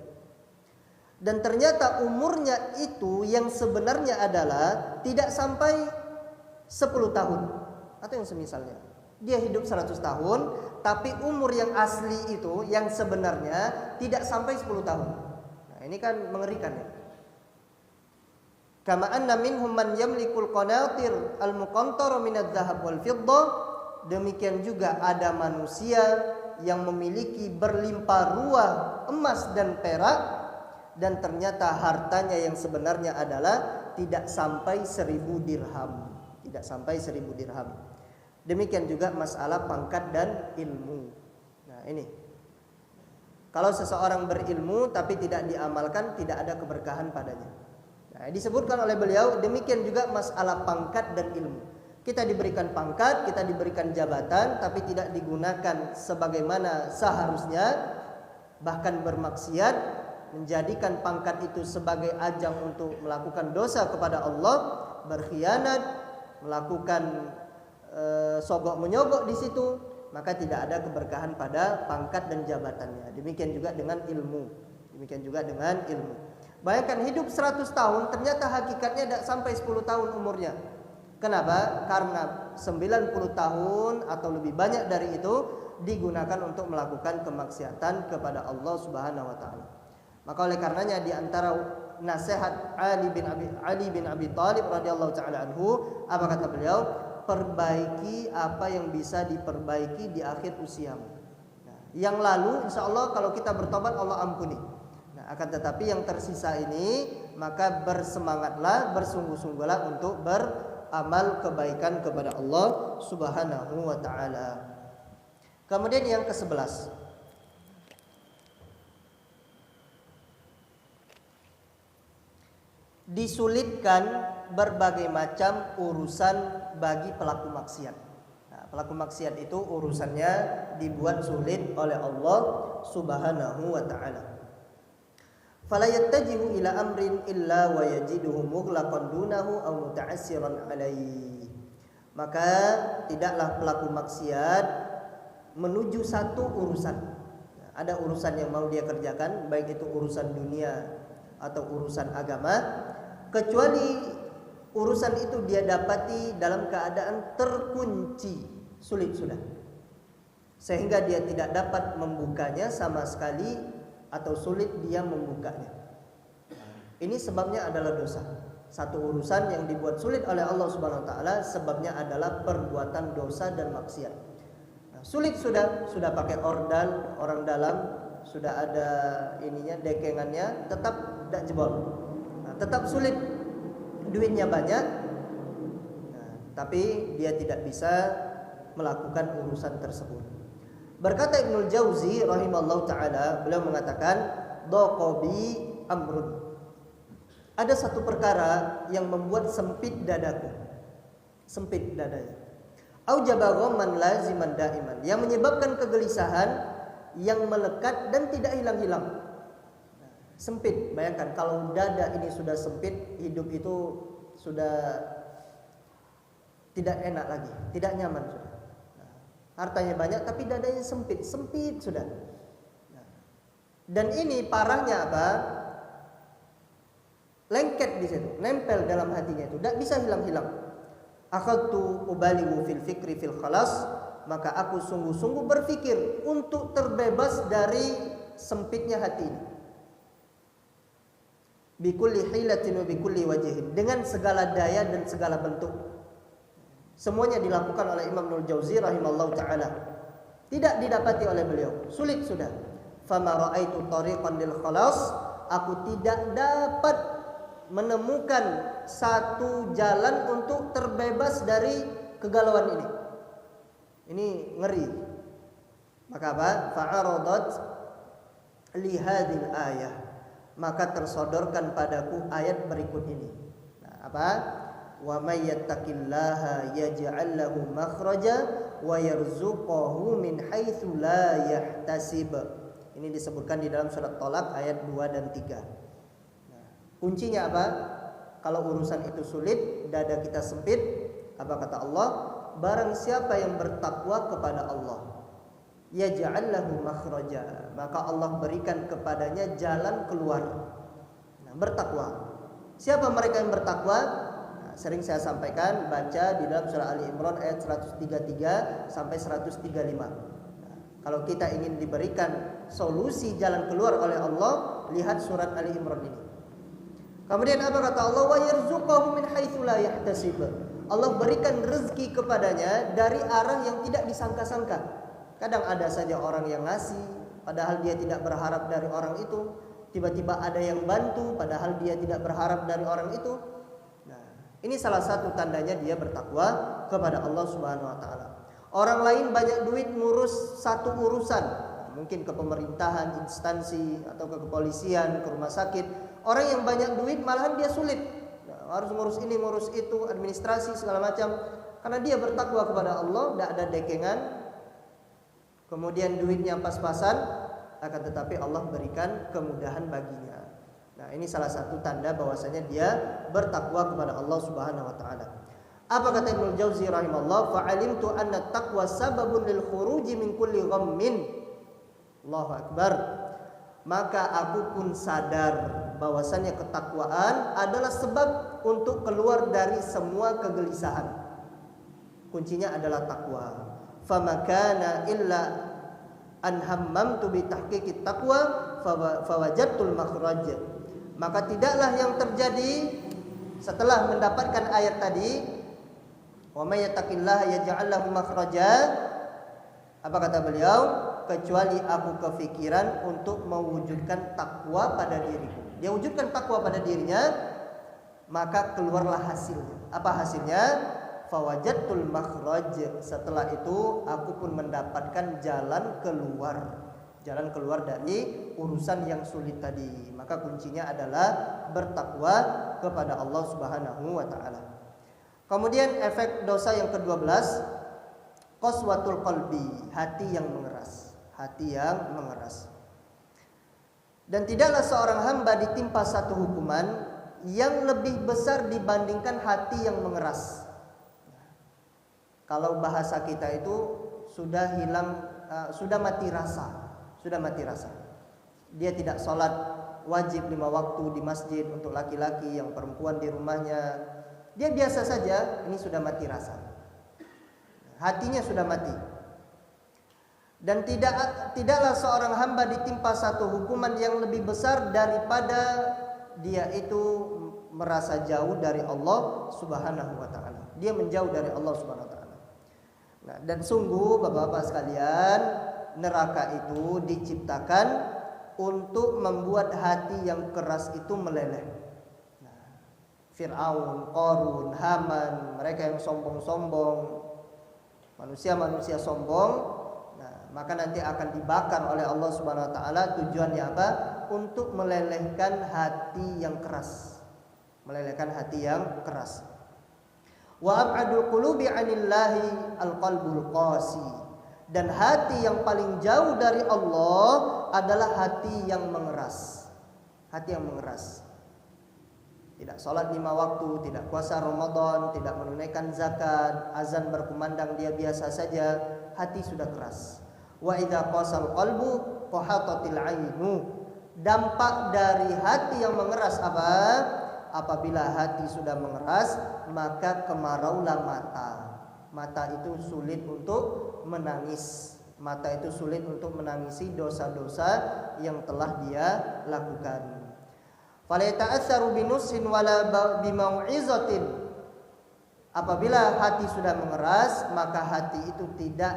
Dan ternyata umurnya itu yang sebenarnya adalah tidak sampai 10 tahun atau yang semisalnya. Dia hidup 100 tahun, tapi umur yang asli itu yang sebenarnya tidak sampai 10 tahun. Nah, ini kan mengerikan ya. Kama anna minhum man yamlikul qanatir al-muqantara minadz dzahab wal fiddah. Demikian juga ada manusia yang memiliki berlimpah ruah emas dan perak, dan ternyata hartanya yang sebenarnya adalah tidak sampai 1000 dirham. Tidak sampai 1000 dirham. Demikian juga masalah pangkat dan ilmu. Nah, ini. Kalau seseorang berilmu tapi tidak diamalkan, tidak ada keberkahan padanya. Nah, disebutkan oleh beliau, demikian juga masalah pangkat dan ilmu. Kita diberikan pangkat, kita diberikan jabatan, tapi tidak digunakan sebagaimana seharusnya, bahkan bermaksiat, menjadikan pangkat itu sebagai ajang untuk melakukan dosa kepada Allah, berkhianat, melakukan sogok menyogok di situ, maka tidak ada keberkahan pada pangkat dan jabatannya. Demikian juga dengan ilmu. Demikian juga dengan ilmu. Bayangkan hidup 100 tahun, ternyata hakikatnya tidak sampai 10 tahun umurnya. Kenapa? Karena 90 tahun atau lebih banyak dari itu digunakan untuk melakukan kemaksiatan kepada Allah Subhanahu wa taala. Maka oleh karenanya di antara nasihat Ali bin Abi Thalib radhiyallahu taala anhu, apa kata beliau? Perbaiki apa yang bisa diperbaiki di akhir usiamu. Nah, yang lalu insya Allah kalau kita bertobat Allah ampuni. Nah, akan tetapi yang tersisa ini maka bersemangatlah, bersungguh-sungguhlah untuk beramal kebaikan kepada Allah Subhanahu wa taala. Kemudian yang ke-11, disulitkan berbagai macam urusan bagi pelaku maksiat. Nah, pelaku maksiat itu urusannya dibuat sulit oleh Allah Subhanahu wa taala. Fala yattajihu ila amrin illa wa yajiduhu mughlaqan dunahu aw muta'assiran alaihi. Maka tidaklah pelaku maksiat menuju satu urusan. Ada urusan yang mau dia kerjakan, baik itu urusan dunia atau urusan agama, kecuali urusan itu dia dapati dalam keadaan terkunci, sulit sudah, sehingga dia tidak dapat membukanya sama sekali atau sulit dia membukanya. Ini sebabnya adalah dosa. Satu urusan yang dibuat sulit oleh Allah Subhanahu wa taala sebabnya adalah perbuatan dosa dan maksiat. Nah, sulit sudah pakai ordal, orang dalam, sudah ada ininya, dekengannya, tetap tidak jebol. Nah, tetap sulit, duitnya banyak, nah, tapi dia tidak bisa melakukan urusan tersebut. Berkata Ibnul Jauzi rahimallahu taala, beliau mengatakan, "Daqabi amrun." Ada satu perkara yang membuat sempit dadaku. Sempit dadanya. Aujaba ghamman laziman daiman, yang menyebabkan kegelisahan yang melekat dan tidak hilang-hilang. Sempit, bayangkan kalau dada ini sudah sempit, hidup itu sudah tidak enak lagi, tidak nyaman sudah. Hartanya banyak tapi dadanya sempit sudah. Dan ini parahnya apa? Lengket di situ, nempel dalam hatinya itu, tidak bisa hilang-hilang. Akhadtu ubaligu fil fikri fil khalas, maka aku sungguh-sungguh berpikir untuk terbebas dari sempitnya hati ini. Bikulli hilatin wa bikulli wajhin, dengan segala daya dan segala bentuk. Semuanya dilakukan oleh Imam Ibnul Jauzi rahimallahu taala. Tidak didapati oleh beliau, sulit sudah. Fama raaitu tariqan lil khalas, aku tidak dapat menemukan satu jalan untuk terbebas dari kegalauan ini. Ini ngeri. Maka apa? Fa'aradat li hadhil ayah, maka tersodorkan padaku ayat berikut ini. Nah, apa? Wa may yattaqillaha yaj'al lahu makhraja wa yarzuqhu min haitsu la yahtasib. Ini disebutkan di dalam surat Thalaq ayat 2 dan 3. Kuncinya apa? Kalau urusan itu sulit, dada kita sempit, apa kata Allah? Barang siapa yang bertakwa kepada Allah, yaj'al lahu makhraja, maka Allah berikan kepadanya jalan keluar. Nah, bertakwa. Siapa mereka yang bertakwa? Nah, sering saya sampaikan, baca di dalam surah Ali Imran ayat 133 sampai 135. Nah, kalau kita ingin diberikan solusi jalan keluar oleh Allah, lihat surat Ali Imran ini. Kemudian apa kata Allah? Wa yarzuqahu min haitsu la yahtasib. Allah berikan rezeki kepadanya dari arah yang tidak disangka-sangka. Kadang ada saja orang yang ngasih padahal dia tidak berharap dari orang itu. Tiba-tiba ada yang bantu padahal dia tidak berharap dari orang itu. Nah, ini salah satu tandanya dia bertakwa kepada Allah Subhanahu wa taala. Orang lain banyak duit ngurus satu urusan, mungkin ke pemerintahan, instansi atau ke kepolisian, ke rumah sakit. Orang yang banyak duit malahan dia sulit, nah, harus ngurus ini, ngurus itu, administrasi segala macam. Karena dia bertakwa kepada Allah, tidak ada dekengan. Kemudian duitnya pas-pasan, akan tetapi Allah berikan kemudahan baginya. Nah, ini salah satu tanda bahwasanya dia bertakwa kepada Allah Subhanahu wa taala. Apa kata Ibnu Jauzi rahimahullah? Fa'alimtu anna taqwa sababun lil khuruji min kulli ghammin. Allahu akbar. Maka aku pun sadar bahwasannya ketakwaan adalah sebab untuk keluar dari semua kegelisahan. Kuncinya adalah takwa. Famakana illa an hammamtu bi tahqiqit taqwa fawajadtul makhraj. Maka tidaklah yang terjadi setelah mendapatkan ayat tadi, wa may yattaqillaha yaj'al lahu makhraja. Apa kata beliau? Kecuali aku kefikiran untuk mewujudkan takwa pada diriku. Dia wujudkan takwa pada dirinya, maka keluarlah hasilnya. Apa hasilnya? Fawajadtul makhraj. Setelah itu aku pun mendapatkan jalan keluar. jalan keluar dari urusan yang sulit tadi. Maka kuncinya adalah bertakwa kepada Allah Subhanahu wa taala. Kemudian efek dosa yang ke-12, qaswatul qalbi, hati yang mengeras, hati yang mengeras. Dan tidaklah seorang hamba ditimpa satu hukuman yang lebih besar dibandingkan hati yang mengeras. Kalau bahasa kita itu sudah hilang, sudah mati rasa, sudah mati rasa. Dia tidak sholat wajib 5 waktu di masjid untuk laki-laki, yang perempuan di rumahnya. Dia biasa saja, ini sudah mati rasa. Hatinya sudah mati. Dan tidaklah seorang hamba ditimpa satu hukuman yang lebih besar daripada dia itu merasa jauh dari Allah Subhanahu wa taala. Dia menjauh dari Allah Subhanahu wa taala. Nah, dan sungguh Bapak-bapak sekalian, neraka itu diciptakan untuk membuat hati yang keras itu meleleh. Fir'aun, Qarun, Haman, mereka yang sombong-sombong, manusia-manusia sombong, nah, maka nanti akan dibakar oleh Allah Subhanahu wa taala. Tujuannya apa? Untuk melelehkan hati yang keras. Melelehkan hati yang keras. Wa ab'adul qulubi 'anillahi al-qalbul qasi. Dan hati yang paling jauh dari Allah adalah hati yang mengeras. Hati yang mengeras. Tidak sholat 5 waktu, tidak puasa Ramadan, tidak menunaikan zakat, azan berkumandang dia biasa saja, hati sudah keras. Wa idza qasal qalbu qahatatil ainu. Dampak dari hati yang mengeras apa? Apabila hati sudah mengeras, maka kemaraulah mata. Mata itu sulit untuk menangis. Mata itu sulit untuk menangisi dosa-dosa yang telah dia lakukan. Fala ta'assaru binushin wala bimau'izatin. Apabila hati sudah mengeras, maka hati itu tidak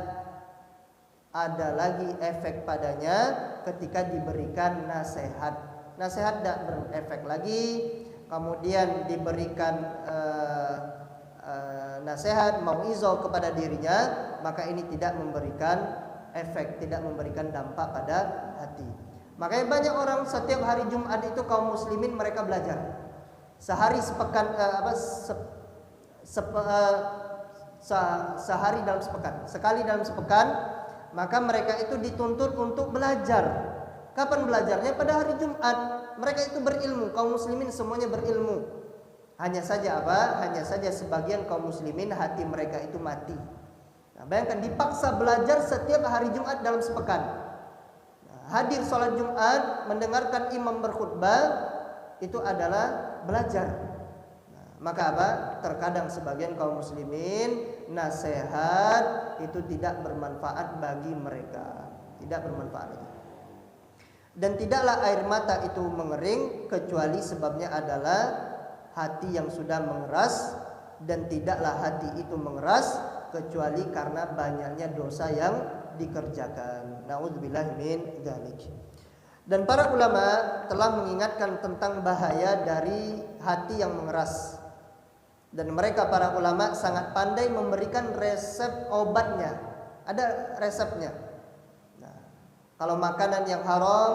ada lagi efek padanya ketika diberikan nasihat. Nasihat tidak berefek lagi. Kemudian diberikan nasihat, mau'izah kepada dirinya, maka ini tidak memberikan efek, tidak memberikan dampak pada hati. Makanya banyak orang setiap hari Jumat itu kaum muslimin mereka belajar. Sehari sepekan sehari dalam sepekan, sekali dalam sepekan, maka mereka itu dituntut untuk belajar. Kapan belajarnya? Pada hari Jumat. Mereka itu berilmu, kaum muslimin semuanya berilmu. Hanya saja apa? Hanya saja sebagian kaum muslimin hati mereka itu mati. Nah, bayangkan dipaksa belajar setiap hari Jumat dalam sepekan. Hadir sholat Jumat, mendengarkan imam berkhutbah, itu adalah belajar. Nah, maka apa? Terkadang sebagian kaum muslimin nasihat itu tidak bermanfaat bagi mereka, tidak bermanfaat lagi. Dan tidaklah air mata itu mengering kecuali sebabnya adalah hati yang sudah mengeras, dan tidaklah hati itu mengeras kecuali karena banyaknya dosa yang dikerjakan. Nauzubillah min dzalik. Dan para ulama telah mengingatkan tentang bahaya dari hati yang mengeras. Dan mereka para ulama sangat pandai memberikan resep obatnya. Ada resepnya. Nah, kalau makanan yang haram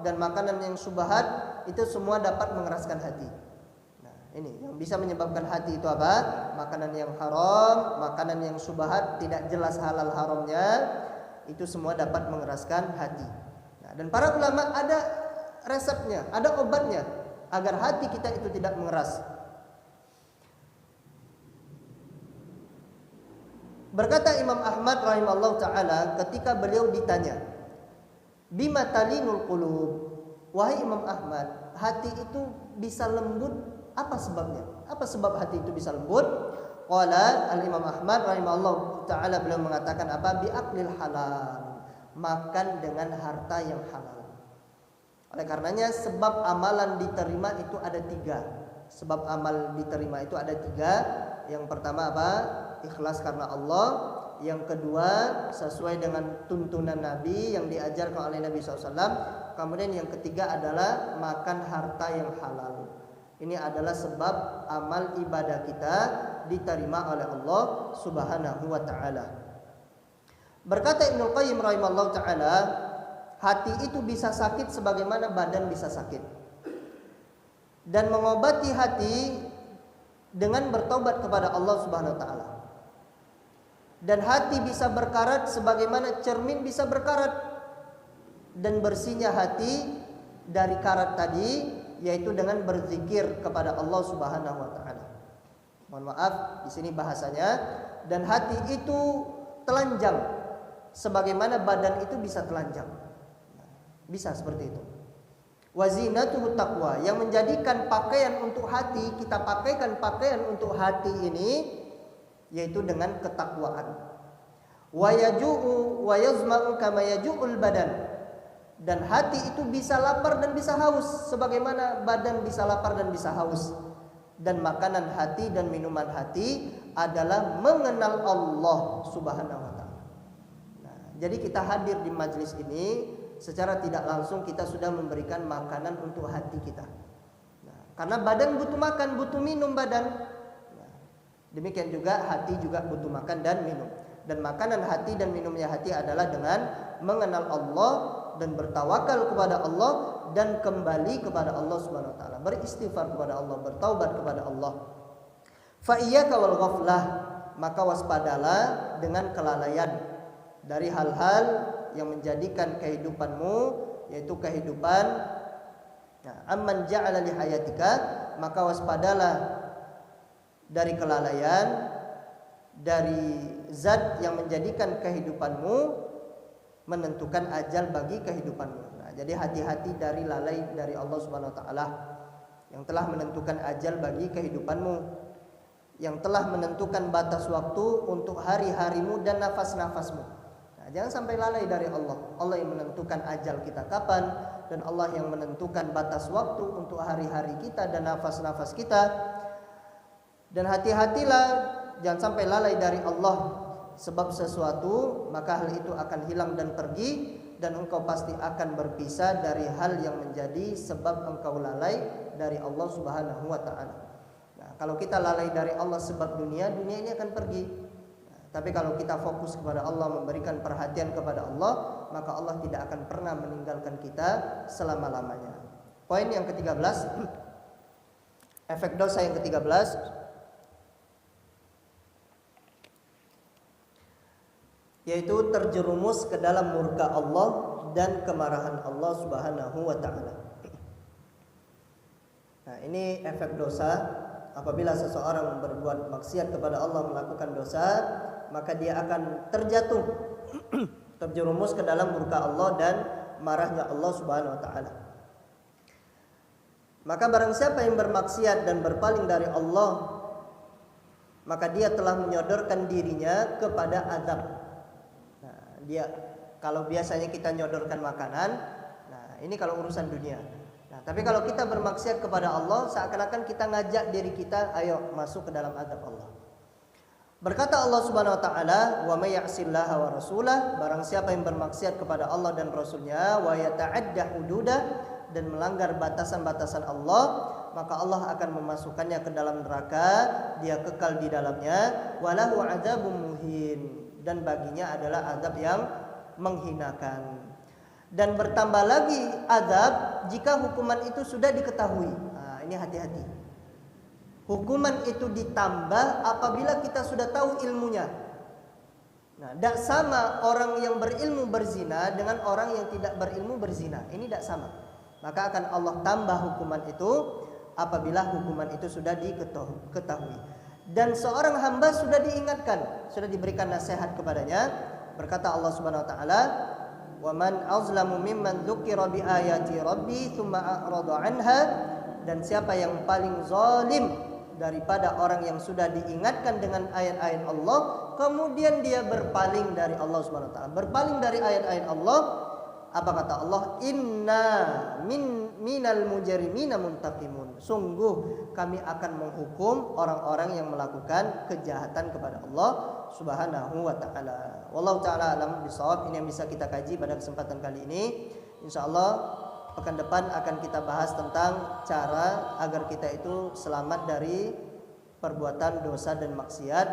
dan makanan yang syubhat itu semua dapat mengeraskan hati. Nah, ini yang bisa menyebabkan hati itu apa? Makanan yang haram, makanan yang syubhat, tidak jelas halal haramnya, itu semua dapat mengeraskan hati. Nah, dan para ulama ada resepnya, ada obatnya agar hati kita itu tidak mengeras. Berkata Imam Ahmad rahimahullah ta'ala ketika beliau ditanya, bima talinul qulub, wahai Imam Ahmad, hati itu bisa lembut, apa sebabnya? Apa sebab hati itu bisa lembut? Qala al-Imam Ahmad rahimahullah ta'ala beliau mengatakan apa? Bi'aklil halal, makan dengan harta yang halal. Oleh karenanya sebab amalan diterima itu ada 3. Sebab amal diterima itu ada 3. Yang pertama apa? Ikhlas karena Allah. Yang kedua sesuai dengan tuntunan Nabi yang diajarkan oleh Nabi SAW. Kemudian yang ketiga adalah makan harta yang halal. Ini adalah sebab amal ibadah kita diterima oleh Allah Subhanahu wa taala. Berkata Ibnu Qayyim rahimahullah taala, hati itu bisa sakit sebagaimana badan bisa sakit. Dan mengobati hati dengan bertobat kepada Allah Subhanahu wa taala. Dan hati bisa berkarat sebagaimana cermin bisa berkarat. Dan bersihnya hati dari karat tadi yaitu dengan berzikir kepada Allah Subhanahu wa taala. Mohon maaf di sini bahasanya, dan hati itu telanjang sebagaimana badan itu bisa telanjang. Bisa seperti itu. Wazinatuhu taqwa, yang menjadikan pakaian untuk hati, kita pakaikan pakaian untuk hati ini yaitu dengan ketakwaan. Wa yaju'u wa yazma'u kama yaju'ul badan. Dan hati itu bisa lapar dan bisa haus sebagaimana badan bisa lapar dan bisa haus. Dan makanan hati dan minuman hati adalah mengenal Allah Subhanahu wa taala. Nah, jadi kita hadir di majelis ini secara tidak langsung kita sudah memberikan makanan untuk hati kita. Nah, karena badan butuh makan, butuh minum badan. Nah, demikian juga hati juga butuh makan dan minum. Dan makanan hati dan minumnya hati adalah dengan mengenal Allah dan bertawakal kepada Allah dan kembali kepada Allah Subhanahu wa taala, beristighfar kepada Allah, bertaubat kepada Allah. Fa iyyaka wal ghaflah, maka waspadalah dengan kelalaian dari hal-hal yang menjadikan kehidupanmu yaitu kehidupan amman ja'ala li hayatika, maka waspadalah dari kelalaian dari zat yang menjadikan kehidupanmu menentukan ajal bagi kehidupanmu. Nah, jadi hati-hati dari lalai dari Allah Subhanahu wa taala yang telah menentukan ajal bagi kehidupanmu, yang telah menentukan batas waktu untuk hari-harimu dan nafas-nafasmu. Nah, jangan sampai lalai dari Allah. Allah yang menentukan ajal kita kapan, dan Allah yang menentukan batas waktu untuk hari-hari kita dan nafas-nafas kita. Dan hati-hatilah, jangan sampai lalai dari Allah, sebab sesuatu maka hal itu akan hilang dan pergi, dan engkau pasti akan berpisah dari hal yang menjadi sebab engkau lalai dari Allah Subhanahu wa taala. Nah, kalau kita lalai dari Allah sebab dunia ini akan pergi. Nah, tapi kalau kita fokus kepada Allah, memberikan perhatian kepada Allah, maka Allah tidak akan pernah meninggalkan kita selama-lamanya. Poin yang ke-13, efek dosa yang ke-13, yaitu terjerumus ke dalam murka Allah dan kemarahan Allah Subhanahu wa taala. Nah, ini efek dosa. Apabila seseorang berbuat maksiat kepada Allah, melakukan dosa, maka dia akan terjatuh terjerumus ke dalam murka Allah dan marahnya Allah Subhanahu wa taala. Maka barang siapa yang bermaksiat dan berpaling dari Allah, maka dia telah menyodorkan dirinya kepada azab. Dia, kalau biasanya kita nyodorkan makanan, nah ini kalau urusan dunia. Nah, tapi kalau kita bermaksiat kepada Allah, seakan-akan kita ngajak diri kita, ayo masuk ke dalam azab Allah. Berkata Allah Subhanahu wa taala, "Wa may ya'sillaha wa rasulah", barang siapa yang bermaksiat kepada Allah dan Rasulnya, wa yata'adda hududah, dan melanggar batasan-batasan Allah, maka Allah akan memasukkannya ke dalam neraka, dia kekal di dalamnya, walahu 'adzabun muhin, dan baginya adalah azab yang menghinakan. Dan bertambah lagi azab jika hukuman itu sudah diketahui. Nah, ini hati-hati. Hukuman itu ditambah apabila kita sudah tahu ilmunya. Nah, tidak sama orang yang berilmu berzina dengan orang yang tidak berilmu berzina. Ini tidak sama. Maka akan Allah tambah hukuman itu apabila hukuman itu sudah diketahui. Dan seorang hamba sudah diingatkan, sudah diberikan nasihat kepadanya. Berkata Allah Subhanahu wa taala, "Wa man azlamu mimman dzukira bi ayati rabbi tsumma a'rada 'anha", dan siapa yang paling zalim daripada orang yang sudah diingatkan dengan ayat-ayat Allah kemudian dia berpaling dari Allah Subhanahu wa taala. Berpaling dari ayat-ayat Allah, apa kata Allah? "Inna minal mujrimina muntaqimun", sungguh kami akan menghukum orang-orang yang melakukan kejahatan kepada Allah Subhanahu wa taala. Wallahu taala alam bisawab. Ini yang bisa kita kaji pada kesempatan kali ini. Insyaallah pekan depan akan kita bahas tentang cara agar kita itu selamat dari perbuatan dosa dan maksiat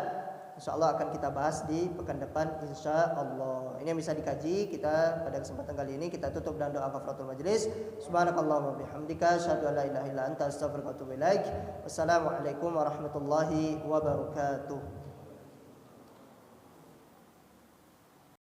insya Allah akan kita bahas di pekan depan insya Allah. Ini yang bisa dikaji kita pada kesempatan kali ini. Kita tutup dengan doa kafaratul majelis. Subhanakallahumma bihamdika asyhadu an la ilaha illa anta astaghfiruka wa atubu ilaik. Wassalamualaikum warahmatullahi wabarakatuh.